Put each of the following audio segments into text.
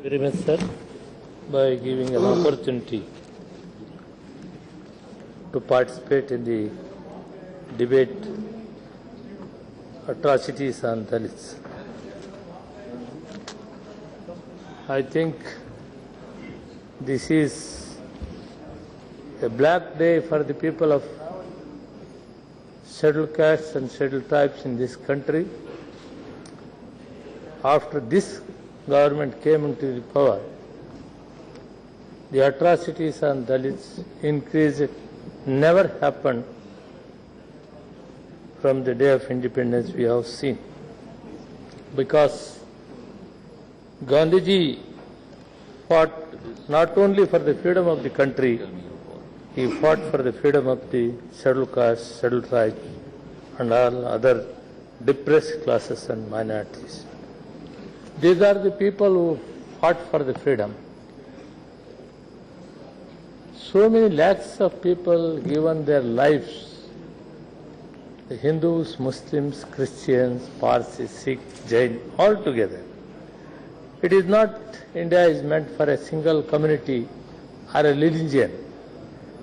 Very much, sir, by giving an opportunity to participate in the debate atrocities on Dalits. I think this is a black day for the people of scheduled castes and scheduled tribes in this country. After this government came into the power, the atrocities on Dalits increased, never happened from the day of independence we have seen. Because Gandhiji fought not only for the freedom of the country, he fought for the freedom of the scheduled castes, scheduled tribes and all other depressed classes and minorities. These are the people who fought for the freedom. So many lakhs of people given their lives, the Hindus, Muslims, Christians, Parsis, Sikhs, Jain, all together. It is not India is meant for a single community or a religion.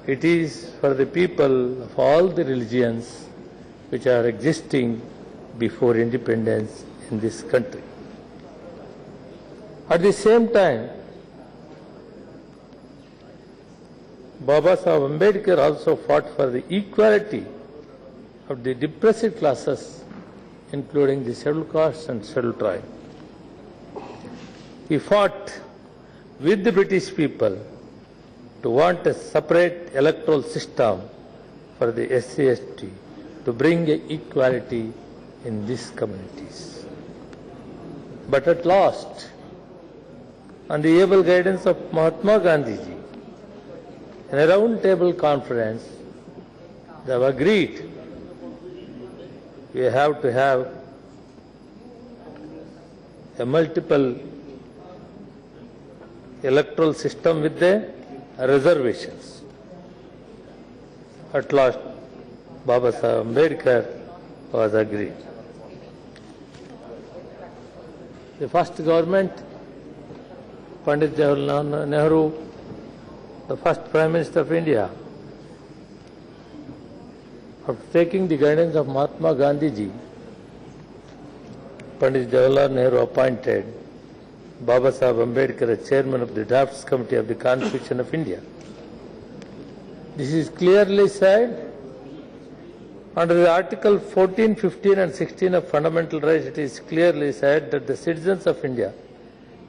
It is for the people of all the religions which are existing before independence in this country. At the same time, Baba Sahib Ambedkar also fought for the equality of the depressed classes, including the scheduled castes and scheduled tribes. He fought with the British people to want a separate electoral system for the SC/ST to bring equality in these communities. But at last, on the able guidance of Mahatma Gandhi ji, in a round table conference, they have agreed we have to have a multiple electoral system with the reservations. At last, Baba Sahib Ambedkar was agreed. The first government, Pandit Jawaharlal Nehru, the first Prime Minister of India, after taking the guidance of Mahatma Gandhi ji, Pandit Jawaharlal Nehru appointed Baba Sahib Ambedkar as chairman of the Drafts Committee of the Constitution of India. This is clearly said under the Article 14, 15 and 16 of Fundamental Rights. It is clearly said that the citizens of India,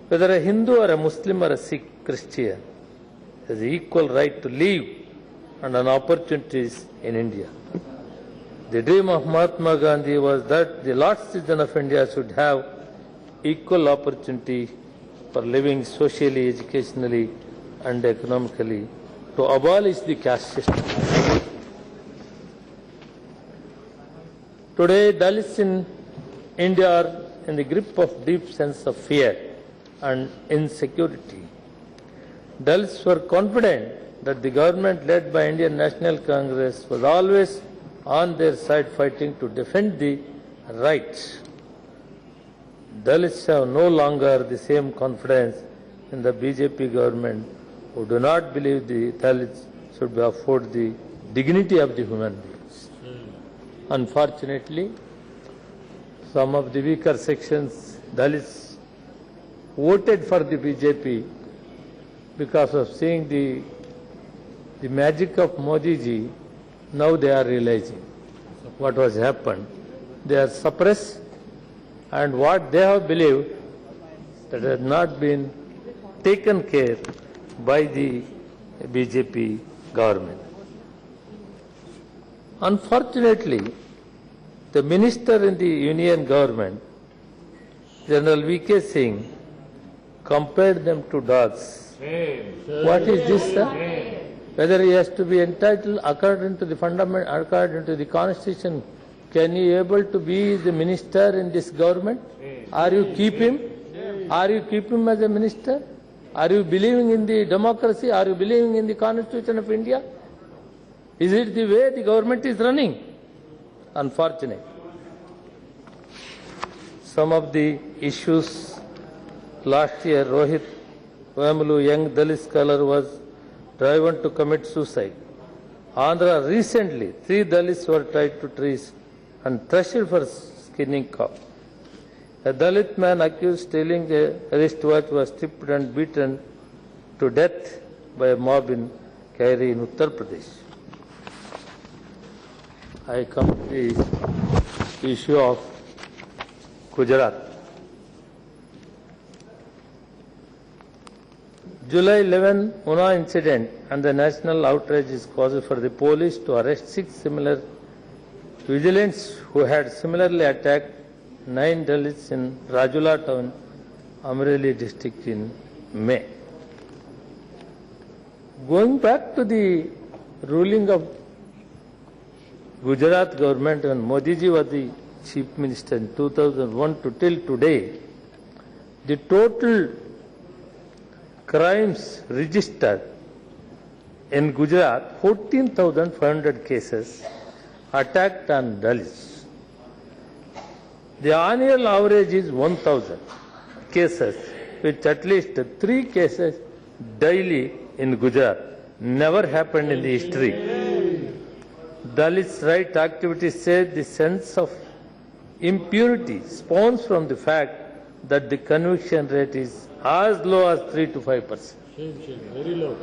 whether a Hindu or a Muslim or a Sikh, Christian, has equal right to live and an opportunities in India. The dream of Mahatma Gandhi was that the last citizen of India should have equal opportunity for living socially, educationally and economically, to abolish the caste system. Today, Dalits in India are in the grip of deep sense of fear and insecurity. Dalits were confident that the government led by Indian National Congress was always on their side fighting to defend the rights. Dalits have no longer the same confidence in the BJP government, who do not believe the Dalits should be afforded the dignity of the human beings. Unfortunately, some of the weaker sections, Dalits, voted for the BJP because of seeing the magic of Modi ji. Now they are realizing what was happened. They are suppressed, and what they have believed that has not been taken care by the BJP government. Unfortunately, the minister in the union government, General V.K. Singh, compared them to dogs. What is this, sir? Whether he has to be entitled according to the fundament, according to the constitution, can he able to be the minister in this government? Are you keep him? Are you keep him as a minister? Are you believing in the democracy? Are you believing in the constitution of India? Is it the way the government is running? Unfortunate. Some of the issues last year, Rohit Vayamulu, young Dalit scholar, was driven to commit suicide. Andhra recently, 3 Dalits were tied to trees and thrashed for skinning cow. A Dalit man accused stealing a wristwatch was stripped and beaten to death by a mob in Kairi in Uttar Pradesh. I come to the issue of Gujarat. July 11 Una incident and the national outrage is cause for the police to arrest 6 similar vigilants who had similarly attacked 9 Dalits in Rajula town, Amreli district in May. Going back to the ruling of Gujarat government when Modi ji was the chief minister in 2001 to till today, the total crimes registered in Gujarat, 14,500 cases attacked on Dalits. The annual average is 1,000 cases, with at least 3 cases daily in Gujarat. Never happened in the history. Dalits' right activities say the sense of impurity spawns from the fact that the conviction rate is as low as 3 to 5%. Very low.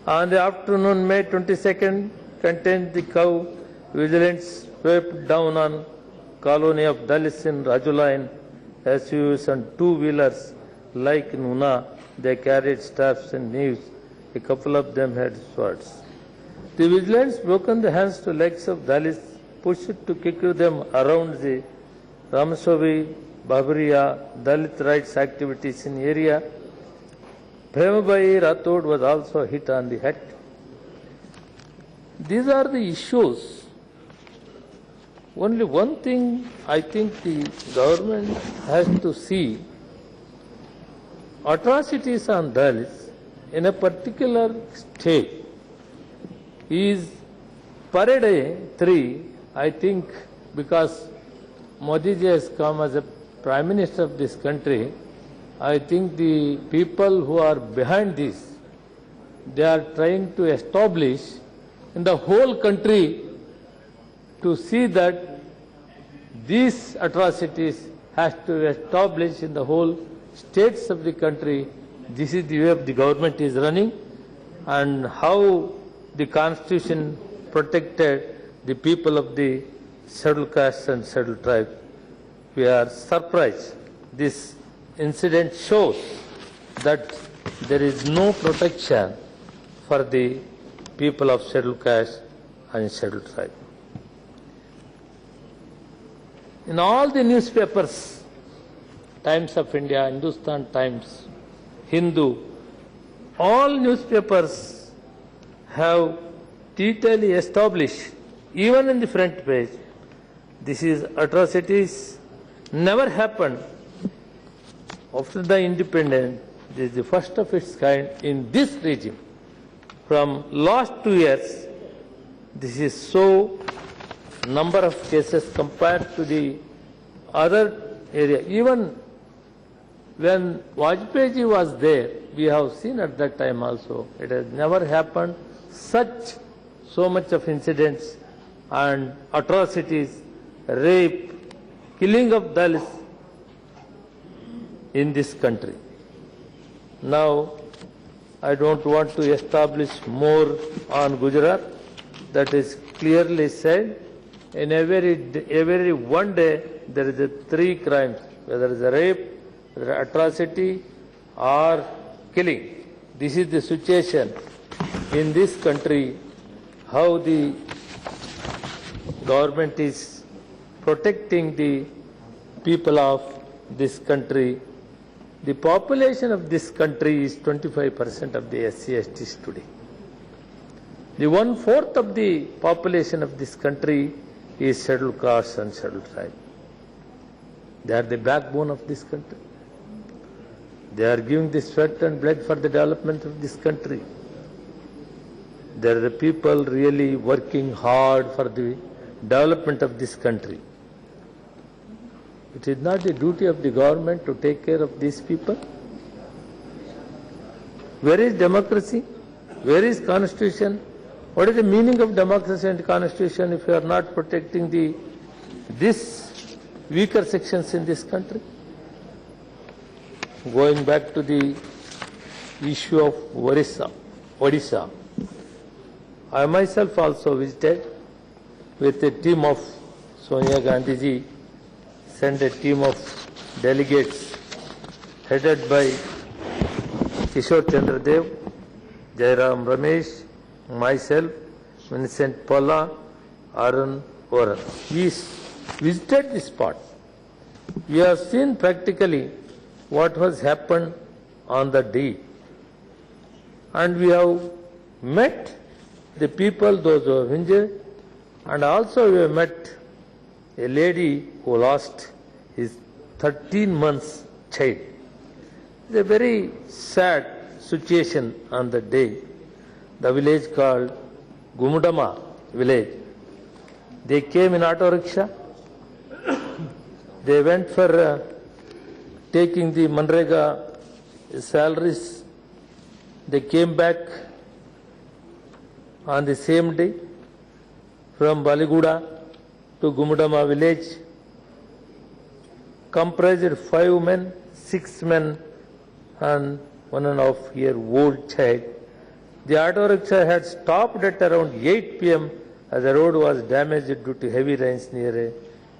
On the afternoon, May 22nd, contained the cow, vigilance swept down on colony of Dalits in Rajula in SUVs and 2-wheelers like in Una. They carried staffs and knives. A couple of them had swords. The vigilants broken the hands to legs of Dalits, pushed to kick them around the Ramasovi, Babariya, Dalit rights activities in area. Premabai Rathod was also hit on the head. These are the issues. Only one thing I think the government has to see: atrocities on Dalits in a particular state is per day 3. I think because Modi ji has come as a Prime Minister of this country, I think the people who are behind this, they are trying to establish in the whole country to see that these atrocities has to establish in the whole states of the country. This is the way of the government is running, and how the Constitution protected the people of the scheduled castes and scheduled tribes. We are surprised. This incident shows that there is no protection for the people of scheduled caste and scheduled tribe. In all the newspapers, Times of India, Hindustan Times, Hindu, all newspapers have detailedly established, even in the front page, this is atrocities, never happened after the independence. This is the first of its kind in this regime. From last 2 years, this is so number of cases compared to the other area. Even when Vajpayee ji was there, we have seen at that time also, it has never happened so much of incidents and atrocities, rape, killing of Dalits in this country. Now, I don't want to establish more on Gujarat. That is clearly said. In every one day, there is 3 crimes, whether it is a rape, whether atrocity or killing. This is the situation in this country, how the government is protecting the people of this country. The population of this country is 25% of the SC/STs today. The 1/4 of the population of this country is scheduled castes and scheduled tribe. They are the backbone of this country. They are giving the sweat and blood for the development of this country. They are the people really working hard for the development of this country. It is not the duty of the government to take care of these people. Where is democracy? Where is constitution? What is the meaning of democracy and constitution if you are not protecting this weaker sections in this country? Going back to the issue of Odisha, I myself also visited with a team of Sonia Gandhi ji, sent a team of delegates headed by Kishore Chandra Dev, Jairam Ramesh, myself, Vincent Palla, Arun Oran. We visited the spot. We have seen practically what has happened on the day. And we have met the people, those who have injured, and also we have met a lady who lost his 13 months child. It's a very sad situation on the day. The village called Gumudama village. They came in auto rickshaw. They went for taking the Manrega salaries. They came back on the same day from Baliguda to Gumudama village, comprised 5 men, 6 men and 1.5-year-old child. The auto rickshaw had stopped at around 8 p.m. as the road was damaged due to heavy rains near a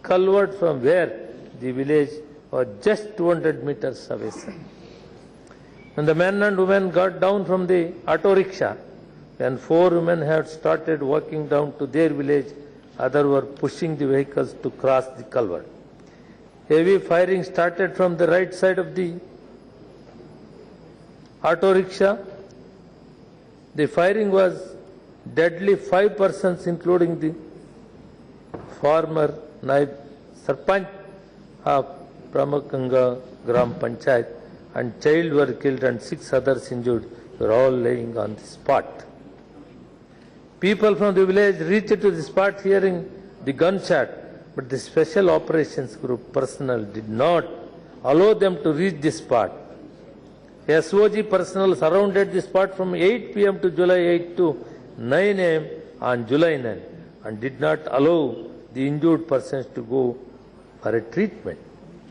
culvert from where the village was just 200 meters away. When the men and women got down from the auto rickshaw, when 4 women had started walking down to their village, others were pushing the vehicles to cross the culvert. Heavy firing started from the right side of the auto rickshaw. The firing was deadly. 5 persons, including the former Naib Sarpanch of Pramakanga Gram Panchayat and child were killed and 6 others injured, were all laying on the spot. People from the village reached to the spot hearing the gunshot, but the special operations group personnel did not allow them to reach the spot. SOG personnel surrounded the spot from 8 p.m. to July 8 to 9 a.m. on July 9 and did not allow the injured persons to go for a treatment.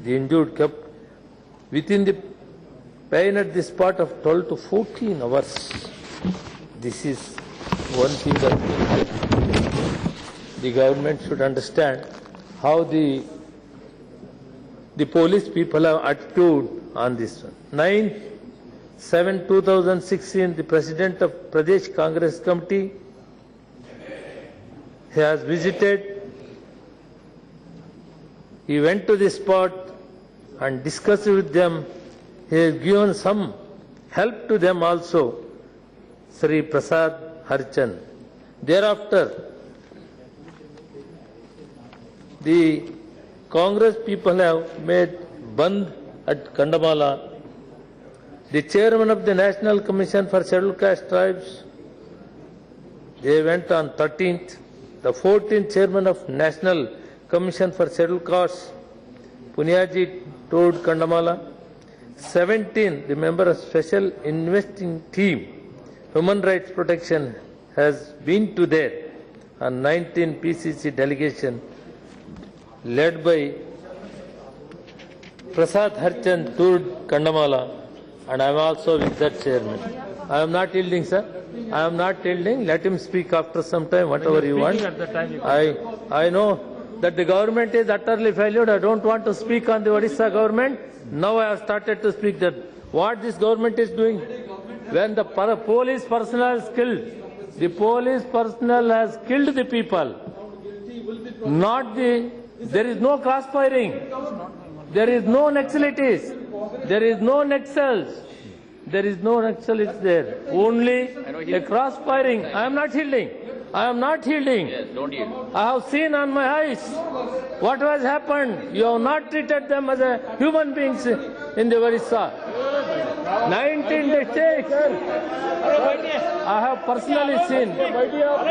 The injured kept within the pain at the spot of 12 to 14 hours. This is one thing that the government should understand, how the police people have attitude on this one. 9/7/2016, the President of Pradesh Congress Committee has visited. He went to the spot and discussed with them. He has given some help to them also, Sri Prasad Harchand. Thereafter, the Congress people have made Bandh at Kandamala. The chairman of the National Commission for Scheduled Caste Tribes, they went on 13th. The 14th chairman of National Commission for Scheduled Castes, Punyaji, toured Kandamala. 17, the member of Special Investing Team, Human Rights Protection, has been to there. And 19, PCC delegation led by Prasad Harchand toured Kandamala, and I am also with that chairman. I am not yielding, sir. I am not yielding. Let him speak after some time, whatever you want. I know that the government is utterly failed. I don't want to speak on the Odisha government. Now I have started to speak that what this government is doing. When the police personnel is killed, the police personnel has killed the people. There is no cross-firing. There is no Naxalities. There is no Naxals. There is no Naxalites there. Only a cross-firing. I am not yielding. I am not yielding. Yes, don't yield. I have seen on my eyes what has happened. You have not treated them as a human beings in the Odisha. 19 districts. I have personally seen.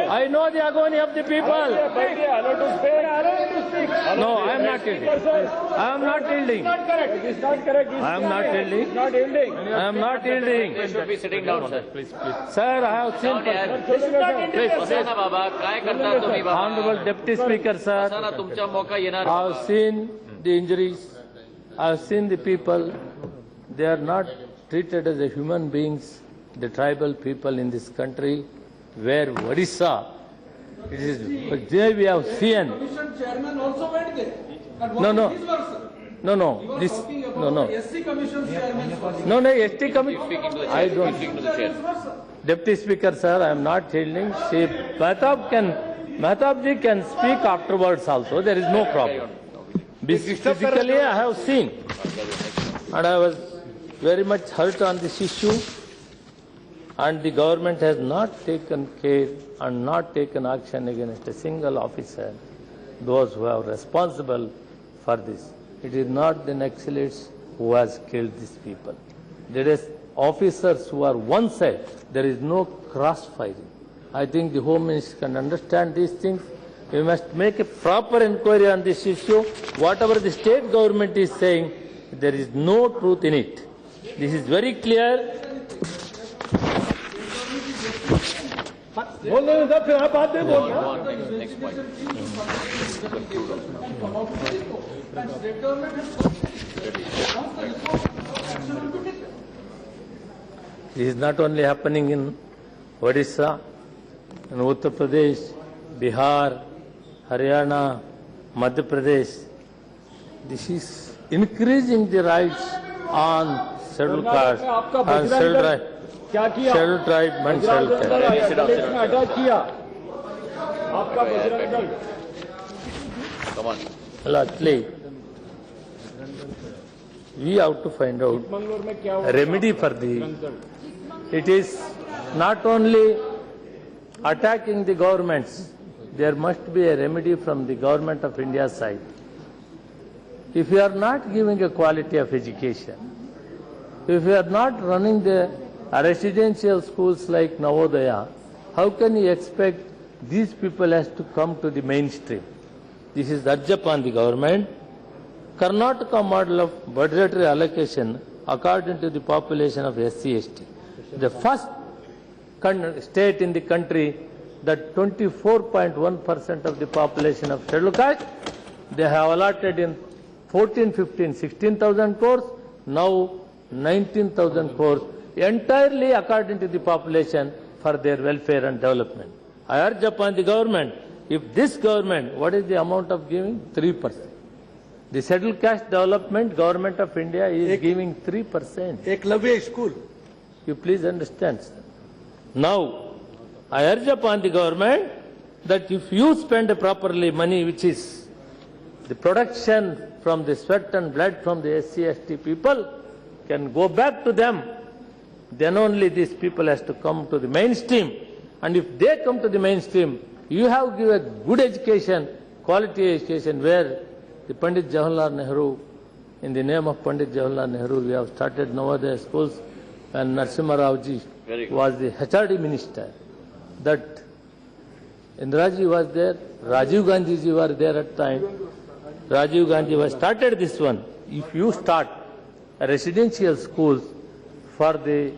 I know the agony of the people. No, I am not yielding. I am not yielding. It is not correct. I am not yielding. Not yielding. I am not yielding. You should be sitting down, sir. Sir, I have seen. बसा ना बाबा, काय करता तुम्ही बाबा? Honorable Deputy Speaker, बसा sir. ना, तुमचा मौका येणार. I have seen the injuries. I have seen the people. They are not treated as a human beings. The tribal people in this country, where Odisha, it is there we have seen. Commission chairman also went there. And what No, no. is his version? No, You no. are This talking about no, no. the SC commission chairman's version. No, no. ST committee. Speaking to the I chair. don't. Speaking to the chair. Version. Deputy Speaker, sir, I am not yielding. See, Mehtab ji can speak afterwards also. There is no problem. Physically, I have seen, and I was very much hurt on this issue. And the government has not taken care and not taken action against a single officer, those who are responsible for this. It is not the Naxalites who has killed these people. There is officers who are one side. There is no cross-firing. I think the Home Minister can understand these things. We must make a proper inquiry on this issue. Whatever the state government is saying, there is no truth in it. This is very clear. बोल रहे हैं फिर आप बात नहीं बोल रहे. Next point. And state government has once the report, action will be taken. This is not only happening in Odisha, in Uttar Pradesh, Bihar, Haryana, Madhya Pradesh. This is increasing the rights on scheduled castes, on scheduled tribe, क्या किया? scheduled tribe and scheduled caste. दलित में attack किया. आपका Bajrang Dal. Come on. Lastly, we have to find out Mangalore में क्या a remedy for the. It is not only attacking the governments, there must be a remedy from the government of India's side. If you are not giving a quality of education, if you are not running the residential schools like Navodaya, how can you expect these people has to come to the mainstream? This is urged upon the government. Karnataka model of budgetary allocation according to the population of SC/ST. The first state in the country that 24.1% of the population of scheduled caste, they have allotted in 14, 15, 16,000 crores, now 19,000 crores, entirely according to the population for their welfare and development. I urge upon the government, if this government, what is the amount of giving? 3%. The scheduled caste development, government of India is giving 3%. Eklavya school. You please understand, sir. Now, I urge upon the government that if you spend properly money, which is the production from the sweat and blood from the SC/ST people, can go back to them, then only these people has to come to the mainstream. And if they come to the mainstream, you have to give a good education, quality education, where the Pandit Jawaharlal Nehru, in the name of Pandit Jawaharlal Nehru, we have started Navodaya schools, and Narasimha Rao ji was the HRD minister. That Indira ji was there, Rajiv Gandhi ji were there at the time. Rajiv Gandhi was started this one. If you start residential schools for the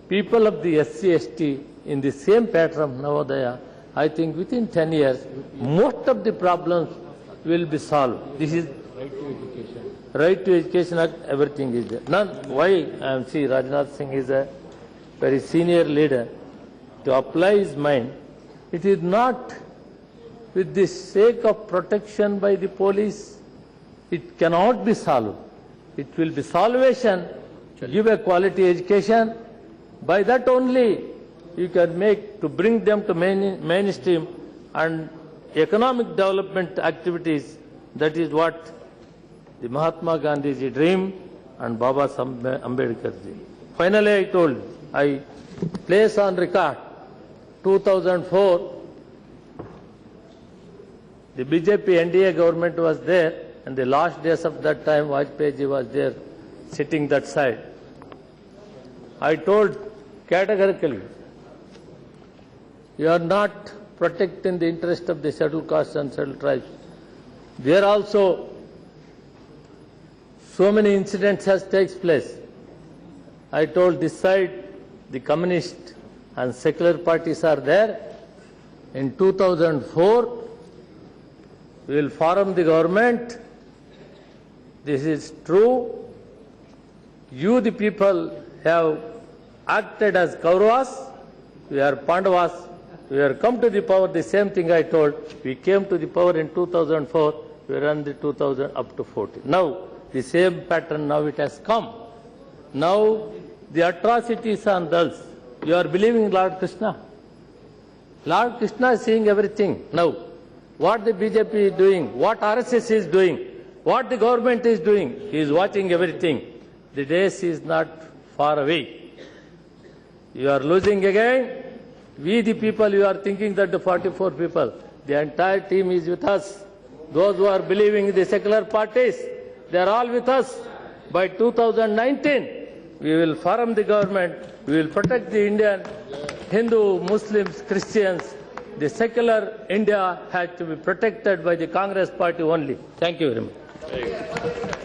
people of the SC/ST in the same pattern of Navodaya, I think within 10 years, most of the problems will be solved. This is right to education, everything is there. None. Why I am see Rajnath Singh is a very senior leader. To apply his mind, it is not with the sake of protection by the police. It cannot be solved. It will be salvation. Give a quality education. By that only you can make to bring them to mainstream and economic development activities. That is what the Mahatma Gandhi ji dream and Baba Ambedkar ji. Finally, I told, I place on record 2004, the BJP NDA government was there, and the last days of that time, Vajpayee ji was there, sitting that side. I told categorically, you are not protecting the interest of the scheduled castes and scheduled tribes. There also so many incidents has takes place. I told this side the communist and secular parties are there. In 2004, we will form the government. This is true. You, the people, have acted as Kauravas. We are Pandavas. We are come to the power. The same thing I told. We came to the power in 2004. We ran the 2000 up to 14. Now, the same pattern, now it has come. Now, the atrocities on Dalits. You are believing Lord Krishna. Lord Krishna is seeing everything. Now, what the BJP is doing, what RSS is doing, what the government is doing, he is watching everything. The days is not far away. You are losing again. We the people, you are thinking that the 44 people, the entire team is with us. Those who are believing in the secular parties, they are all with us. By 2019, we will form the government. We will protect the Indian, Hindu, Muslims, Christians. The secular India has to be protected by the Congress party only. Thank you very much.